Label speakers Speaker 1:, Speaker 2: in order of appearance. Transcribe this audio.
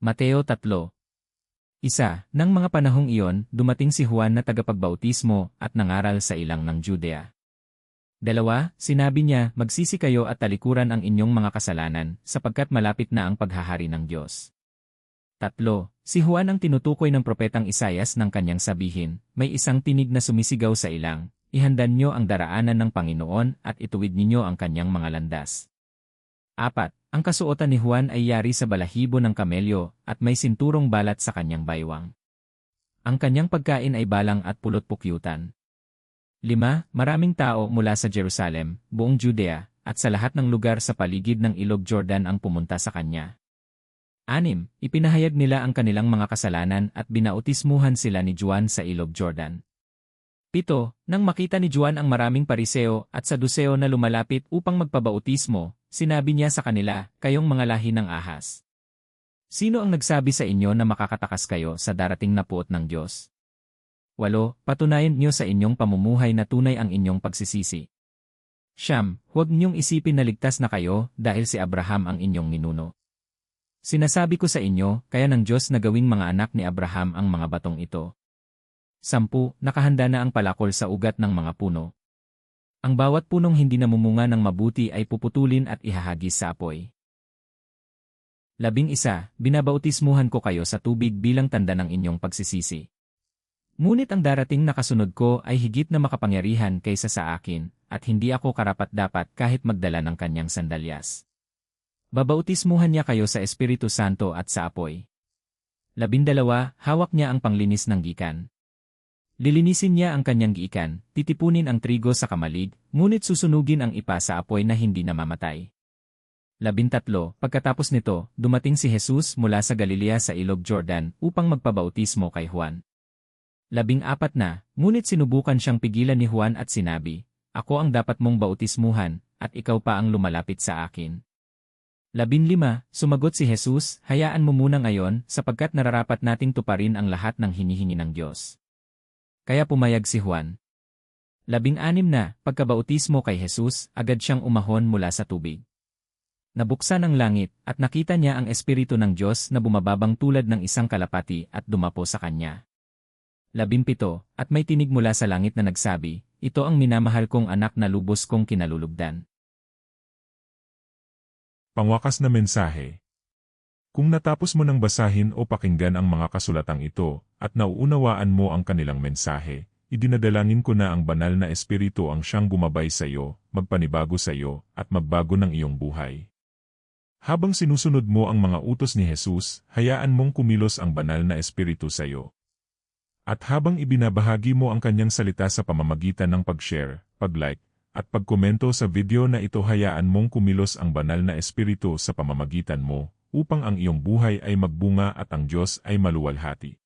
Speaker 1: Mateo 3. Isa, nang mga panahong iyon, dumating si Juan na tagapagbautismo at nangaral sa ilang ng Judea. 2, sinabi niya, magsisi kayo at talikuran ang inyong mga kasalanan, sapagkat malapit na ang paghahari ng Diyos. 3, si Juan ang tinutukoy ng propetang Isaias ng kanyang sabihin, may isang tinig na sumisigaw sa ilang, ihandan nyo ang daraanan ng Panginoon at ituwid ninyo ang kanyang mga landas. 4, ang kasuotan ni Juan ay yari sa balahibo ng kamelyo at may sinturong balat sa kanyang baywang. Ang kanyang pagkain ay balang at pulot-pukyutan. 5, maraming tao mula sa Jerusalem, buong Judea, at sa lahat ng lugar sa paligid ng Ilog Jordan ang pumunta sa kanya. 6, ipinahayag nila ang kanilang mga kasalanan at binautismuhan sila ni Juan sa Ilog Jordan. 7, nang makita ni Juan ang maraming Pariseo at Saduseo na lumalapit upang magpabautismo, sinabi niya sa kanila, kayong mga lahi ng ahas. Sino ang nagsabi sa inyo na makakatakas kayo sa darating na puot ng Diyos? 8, patunayan niyo sa inyong pamumuhay na tunay ang inyong pagsisisi. 9, huwag niyong isipin na ligtas na kayo dahil si Abraham ang inyong ninuno. Sinasabi ko sa inyo, kaya ng Diyos na gawing mga anak ni Abraham ang mga batong ito. 10, nakahanda na ang palakol sa ugat ng mga puno. Ang bawat punong hindi namumunga ng mabuti ay puputulin at ihahagis sa apoy. 11, binabautismuhan ko kayo sa tubig bilang tanda ng inyong pagsisisi. Ngunit ang darating na kasunod ko ay higit na makapangyarihan kaysa sa akin, at hindi ako karapat-dapat kahit magdala ng kanyang sandalyas. Babautismuhan niya kayo sa Espiritu Santo at sa apoy. 12, hawak niya ang panglinis ng gikan. Lilinisin niya ang kanyang giikan, titipunin ang trigo sa kamalig, ngunit susunugin ang ipa sa apoy na hindi namamatay. 13, pagkatapos nito, dumating si Jesus mula sa Galilea sa Ilog Jordan upang magpabautismo kay Juan. 14 na, ngunit sinubukan siyang pigilan ni Juan at sinabi, ako ang dapat mong bautismuhan, at ikaw pa ang lumalapit sa akin. 15, sumagot si Jesus, hayaan mo muna ngayon sapagkat nararapat nating tuparin ang lahat ng hinihingi ng Diyos. Kaya pumayag si Juan. 16 na, pagkabautismo kay Jesus, agad siyang umahon mula sa tubig. Nabuksan ang langit, at nakita niya ang Espiritu ng Diyos na bumababang tulad ng isang kalapati at dumapo sa kanya. 17, at may tinig mula sa langit na nagsabi, ito ang minamahal kong anak na lubos kong kinalulugdan.
Speaker 2: Pangwakas na mensahe. Kung natapos mo nang basahin o pakinggan ang mga kasulatang ito, at nauunawaan mo ang kanilang mensahe, idinadalangin ko na ang banal na Espiritu ang siyang gumabay sa iyo, magpanibago sa iyo, at magbago ng iyong buhay. Habang sinusunod mo ang mga utos ni Jesus, hayaan mong kumilos ang banal na Espiritu sa iyo. At habang ibinabahagi mo ang kanyang salita sa pamamagitan ng pag-share, pag-like, at pagkomento sa video na ito, hayaan mong kumilos ang banal na Espiritu sa pamamagitan mo, upang ang iyong buhay ay magbunga at ang Diyos ay maluwalhati.